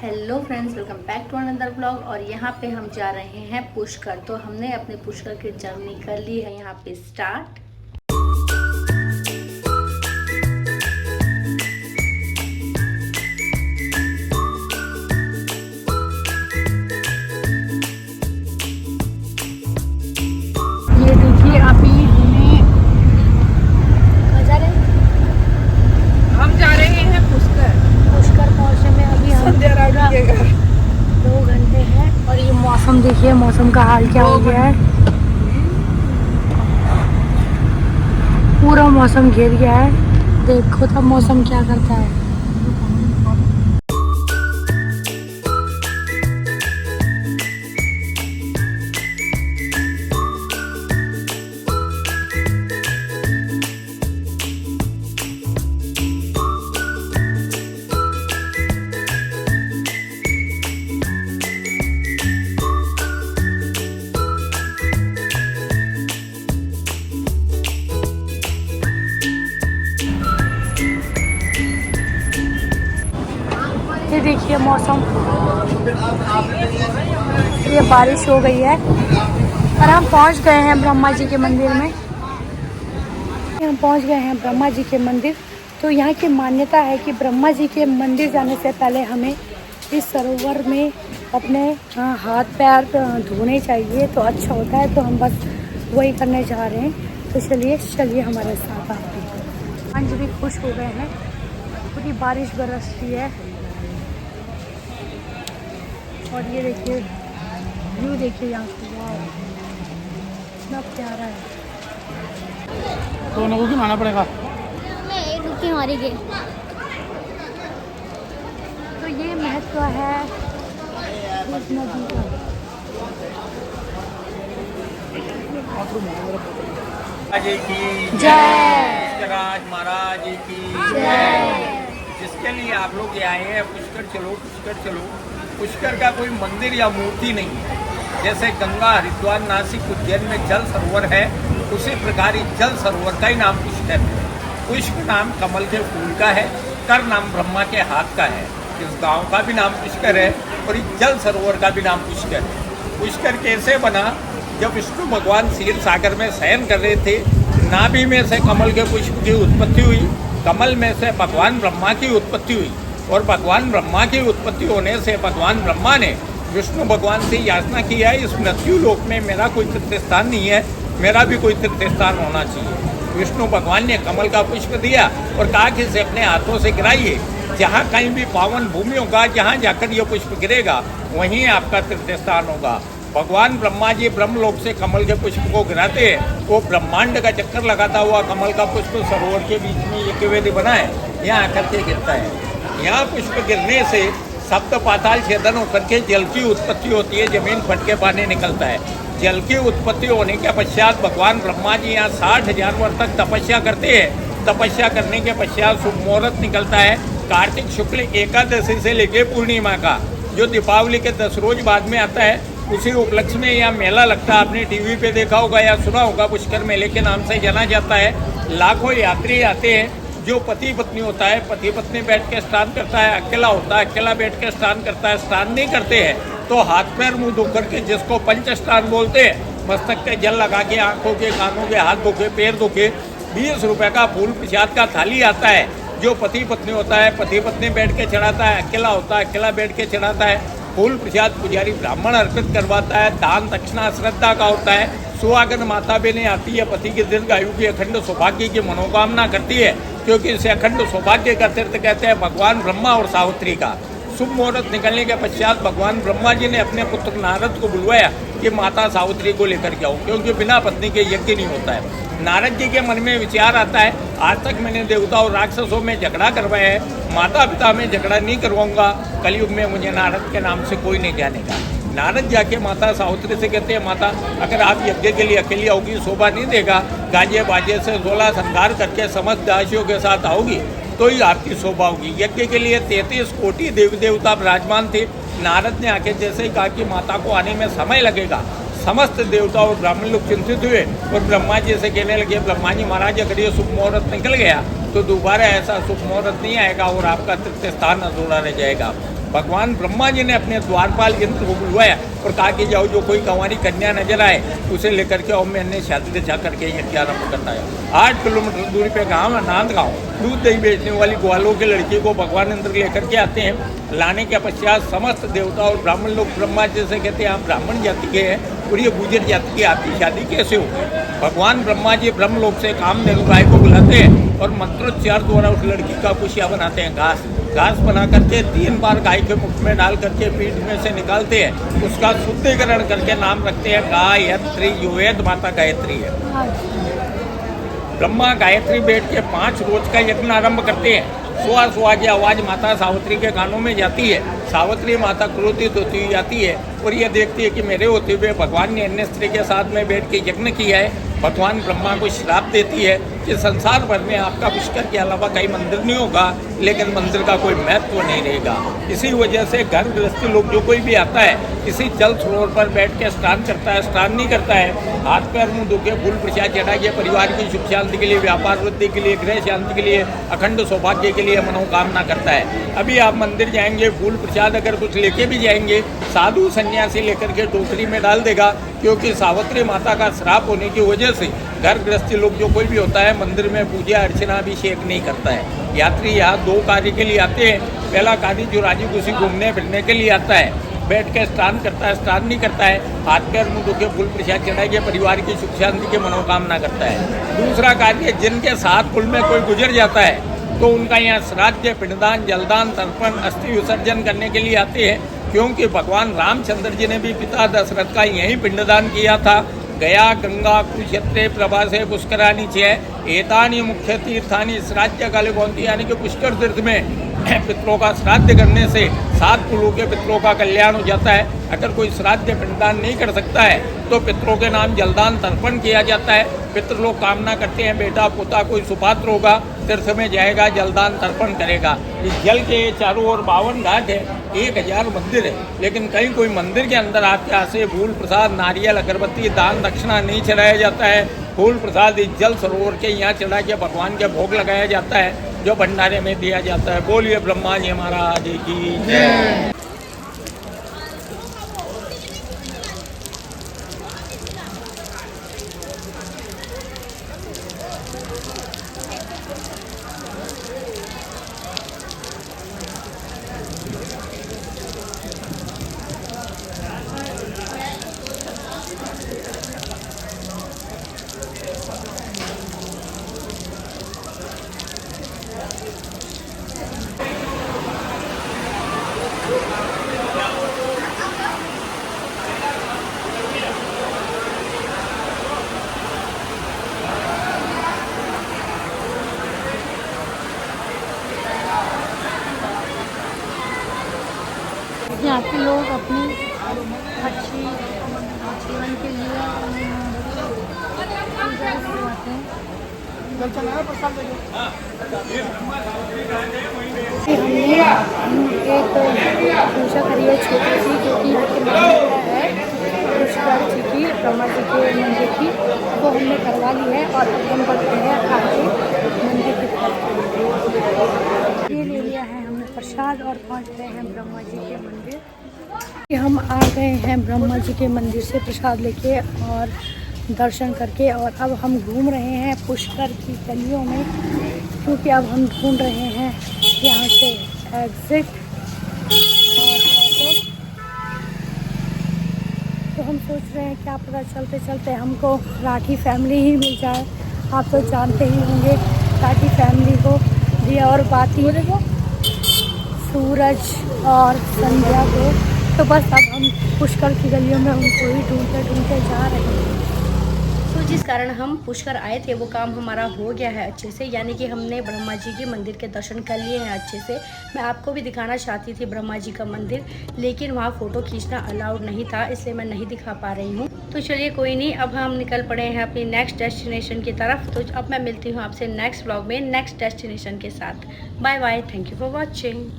Hello friends, welcome back to another blog. और यहाँ पे हम जा रहे हैं पुष्कर। तो हमने अपने पुष्कर की जर्नी कर ली है यहाँ पे स्टार्ट। ये देखिए अभी हम जा रहे हैं पुष्कर पहुँचने में अभी हम 2 घंटे हैं। और ये मौसम देखिए, मौसम का हाल क्या हो गया है। पूरा मौसम घिर गया है। देखो तब मौसम क्या करता है। ये देखिए मौसम, ये बारिश हो गई है और हम पहुंच गए हैं ब्रह्मा जी के मंदिर में। हम पहुंच गए हैं ब्रह्मा जी के मंदिर। तो यहाँ की मान्यता है कि ब्रह्मा जी के मंदिर जाने से पहले हमें इस सरोवर में अपने हाथ पैर धोने चाहिए, तो अच्छा होता है। तो हम बस वही करने जा रहे हैं। तो चलिए हमारे साथ आप। अंज भी खुश हो गए हैं, पूरी बारिश बरस रही है। और ये देखिए व्यू, देखिए यहाँ से, वाह कितना प्यारा है। तो नगो की माना पड़ेगा। मैं एक रुकी मारी गई। तो ये महत्व है इस नदी का। जी की जय। राज महाराज की जय। जिसके लिए आप लोग ये आए हैं, पुष्कर चलो पुष्कर चलो। पुष्कर का कोई मंदिर या मूर्ति नहीं है। जैसे गंगा, हरिद्वार, नासिक, उज्जैन में जल सरोवर है, उसी प्रकार इस जल सरोवर का ही नाम पुष्कर है। पुष्प नाम कमल के फूल का है, कर नाम ब्रह्मा के हाथ का है। इस गांव का भी नाम पुष्कर है और इस जल सरोवर का भी नाम पुष्कर है। पुष्कर कैसे बना? जब विष्णु भगवान क्षीर सागर में शयन कर रहे थे, नाभि में से कमल के पुष्प की उत्पत्ति हुई, कमल में से भगवान ब्रह्मा की उत्पत्ति हुई। और भगवान ब्रह्मा की उत्पत्ति होने से भगवान ब्रह्मा ने विष्णु भगवान से याचना किया है, इस मृत्यु लोक में मेरा कोई तीर्थ स्थान नहीं है, मेरा भी कोई तीर्थ स्थान होना चाहिए। विष्णु भगवान ने कमल का पुष्प दिया और कहा कि इसे अपने हाथों से गिराइए। जहाँ कहीं भी पावन भूमि होगा, जहाँ जाकर ये पुष्प गिरेगा, वहीं आपका तीर्थ स्थान होगा। भगवान ब्रह्मा जी ब्रह्मलोक से कमल के पुष्प को गिराते हैं। वो ब्रह्मांड का चक्कर लगाता हुआ कमल का पुष्प सरोवर के बीच में यज्ञवेदी बना है, यहाँ आकर के गिरता है। यहाँ पुष्प गिरने से सप्त पाताल छेदन होकर के जल की उत्पत्ति होती है, जमीन फट के पानी निकलता है। जल की उत्पत्ति होने के पश्चात भगवान ब्रह्मा जी यहाँ 60,000 वर्ष तक तपस्या करते हैं। तपस्या करने के पश्चात शुभ मुहूर्त निकलता है कार्तिक शुक्ल एकादशी से लेके पूर्णिमा का, जो दीपावली के 10 रोज बाद में आता है। उसी उपलक्ष्य में यहाँ मेला लगता है। आपने टीवी पे देखा होगा या सुना होगा, पुष्कर मेले के नाम से जाना जाता है। लाखों यात्री आते हैं। जो पति पत्नी होता है, पति पत्नी बैठ के स्नान करता है, अकेला होता है, अकेला बैठ के स्नान करता है। स्नान नहीं करते हैं तो हाथ पैर मुंह धो करके, जिसको पंच स्नान बोलते हैं, मस्तक पे जल लगा के, आंखों के, कानों के, हाथ धो के, पैर धो के, 20 रुपये का फूल प्रसाद का थाली आता है। जो पति पत्नी होता है, पति पत्नी बैठ के चढ़ाता है, अकेला होता है, अकेला बैठ के चढ़ाता है। फूल प्रसाद पुजारी ब्राह्मण अर्पित करवाता है। दान दक्षिणा श्रद्धा का होता है। सुहागन माता बहनें आती है, पति की दीर्घायु की, अखंड सौभाग्य की मनोकामना करती है, क्योंकि इसे अखंड सौभाग्य का तीर्थ कहते हैं। भगवान ब्रह्मा और सावित्री का शुभ मुहूर्त निकलने के पश्चात भगवान ब्रह्मा जी ने अपने पुत्र नारद को बुलवाया कि माता सावित्री को लेकर के आओ, क्योंकि बिना पत्नी के यज्ञ नहीं होता है। नारद जी के मन में विचार आता है, आज तक मैंने देवता और राक्षसों में झगड़ा करवाया है, माता पिता में झगड़ा नहीं करवाऊंगा। कलयुग में मुझे नारद के नाम से कोई नहीं जानेगा। नारद जाके माता सावित्री से कहते हैं, माता अगर आप यज्ञ के लिए अकेली आओगी, शोभा नहीं देगा। गाजे बाजे से 16 श्रृंगार करके समस्त दासियों के साथ आओगी तो ही आपकी शोभा होगी। यज्ञ के लिए 33 कोटि देवी देवता विराजमान थे। नारद ने आके जैसे ही कहा कि माता को आने में समय लगेगा, समस्त देवता और ब्राह्मण लोग चिंतित हुए और ब्रह्मा जी से कहने लगे, ब्रह्मा जी महाराज अगर ये शुभ मुहूर्त निकल गया तो दोबारा ऐसा शुभ मुहूर्त नहीं आएगा और आपका तीर्थ स्थान अधूरा रह जाएगा। भगवान ब्रह्मा जी ने अपने द्वारपाल यंत्र को बुलवाया और कहा कि जाओ जो कोई कंवारी कन्या नजर आए उसे लेकर के और मैंने शादी जा करके यज्ञ आरंभ करता है। 8 किलोमीटर दूरी पे गाँव है नांद गाँव, दूध दही बेचने वाली ग्वालों की लड़की को भगवान इंद्र लेकर के आते हैं। लाने के पश्चात समस्त देवता और ब्राह्मण लोग ब्रह्मा जी से कहते हैं आप ब्राह्मण जाति के हैं और ये गुजर जाति की आपकी शादी कैसे हो गई। भगवान ब्रह्मा जी ब्रह्मलोक से कामधेनु गाय को बुलाते हैं और मंत्रोच्चार द्वारा उस लड़की का कुशिया बनाते हैं। घास बना करके 3 बार गाय के मुख में डाल करके पीठ में से निकालते हैं, उसका शुद्धिकरण करके नाम रखते हैं गायत्री, जो वेद माता गायत्री है। ब्रह्मा गायत्री बैठ के 5 रोज का यज्ञ आरंभ करते हैं। सुहा की आवाज़ माता सावित्री के कानों में जाती है। सावित्री माता क्रोधित होती हुई आती है और ये देखती है कि मेरे होते हुए भगवान ने अन्य स्त्री के साथ में बैठ के यज्ञ किया है। भगवान ब्रह्मा को श्राप देती है कि संसार भर में आपका पुष्कर के अलावा कहीं मंदिर नहीं होगा, लेकिन मंदिर का कोई महत्व नहीं रहेगा। इसी वजह से घर गृहस्थी लोग जो कोई भी आता है किसी जल सरोवर पर बैठ के स्नान करता है, स्नान नहीं करता है, हाथ पैर मुंह धो के फूल प्रसाद चढ़ाइए, परिवार की सुख शांति के लिए, व्यापार वृद्धि के लिए, गृह शांति के लिए, अखंड सौभाग्य के लिए मनोकामना करता है। अभी आप मंदिर जाएंगे, फूल प्रसाद अगर कुछ लेके भी जाएंगे, साधु सन्यासी लेकर के टोकरी में डाल देगा, क्योंकि सावित्री माता का श्राप होने की वजह से घर गृहस्थी लोग जो कोई भी होता है मंदिर में पूजा अर्चना अभिषेक नहीं करता है। यात्री यहाँ 2 कार्य के लिए आते हैं। पहला कार्य जो राजी खुशी घूमने फिरने के लिए आता है, बैठ के स्नान करता है, स्नान नहीं करता है, हाथ पैर मुंह धो के फूल प्रसाद चढ़ाइए, परिवार की सुख शांति की मनोकामना करता है। दूसरा कार्य जिनके साथ कुल में कोई गुजर जाता है तो उनका यहाँ श्राद्ध, पिंडदान, जलदान, तर्पण, अस्थि विसर्जन करने के लिए आते हैं, क्योंकि भगवान रामचंद्र जी ने भी पिता दशरथ का यही पिंडदान किया था। गया गंगा कुरुक्षेत्रे प्रभासे पुष्करानी च एतानि मुख्य तीर्थानि श्राद्ध काले कौंती, यानी कि पुष्कर तीर्थ में पितरों का श्राद्ध करने से 7 कुलों के पितरों का कल्याण हो जाता है। अगर कोई श्राद्ध पिंडदान नहीं कर सकता है तो पितरों के नाम जलदान तर्पण किया जाता है। पितृ लोग कामना करते हैं बेटा पोता कोई सुपात्र होगा, तीर्थ में जाएगा, जलदान तर्पण करेगा। इस जल के चारों ओर 52 घाट है, 1000 मंदिर है, लेकिन कहीं कोई मंदिर के अंदर आते से फूल प्रसाद, नारियल, अगरबत्ती, दान दक्षिणा नहीं चढ़ाया जाता है। फूल प्रसाद इस जल सरोवर के यहाँ चढ़ा के भगवान के भोग लगाया जाता है, जो भंडारे में दिया जाता है। बोलिए ब्रह्मा जी महाराज की जय। यहाँ के लोग अपनी अच्छी जीवन के लिए पूजा करवाते हैं। हमने एक पूजा करी है छोटी सी, क्योंकि यहाँ की मान्यता है पुष्कर जी की, ब्रह्मा जी के मंदिर की, वो हमने करवा ली है और अब हम बढ़ते हैं आगे मंदिर की तरफ। ये ले लिया है हमने प्रसाद और पहुँच गए हैं ब्रह्मा जी के मंदिर। हम आ गए हैं ब्रह्मा जी के मंदिर से प्रसाद लेके और दर्शन करके, और अब हम घूम रहे हैं पुष्कर की गलियों में, क्योंकि अब हम ढूंढ रहे हैं यहाँ से एग्जिट और ऑटो। तो हम सोच रहे हैं क्या पता चलते चलते हमको राठी फैमिली ही मिल जाए। आप तो जानते ही होंगे राठी फैमिली को, दिया और बाती को, सूरज और संध्या को। तो बस अब हम पुष्कर की गलियों में उनको ही ढूंढते ढूंढते जा रहे हैं। तो जिस कारण हम पुष्कर आए थे वो काम हमारा हो गया है अच्छे से, यानी कि हमने ब्रह्मा जी के मंदिर के दर्शन कर लिए हैं अच्छे से। मैं आपको भी दिखाना चाहती थी ब्रह्मा जी का मंदिर, लेकिन वहाँ फ़ोटो खींचना अलाउड नहीं था, इसलिए मैं नहीं दिखा पा रही हूँ। तो चलिए कोई नहीं, अब हम निकल पड़े हैं अपनी नेक्स्ट डेस्टिनेशन की तरफ। तो अब मैं मिलती हूँ आपसे नेक्स्ट व्लॉग में नेक्स्ट डेस्टिनेशन के साथ। Bye bye, thank you for watching.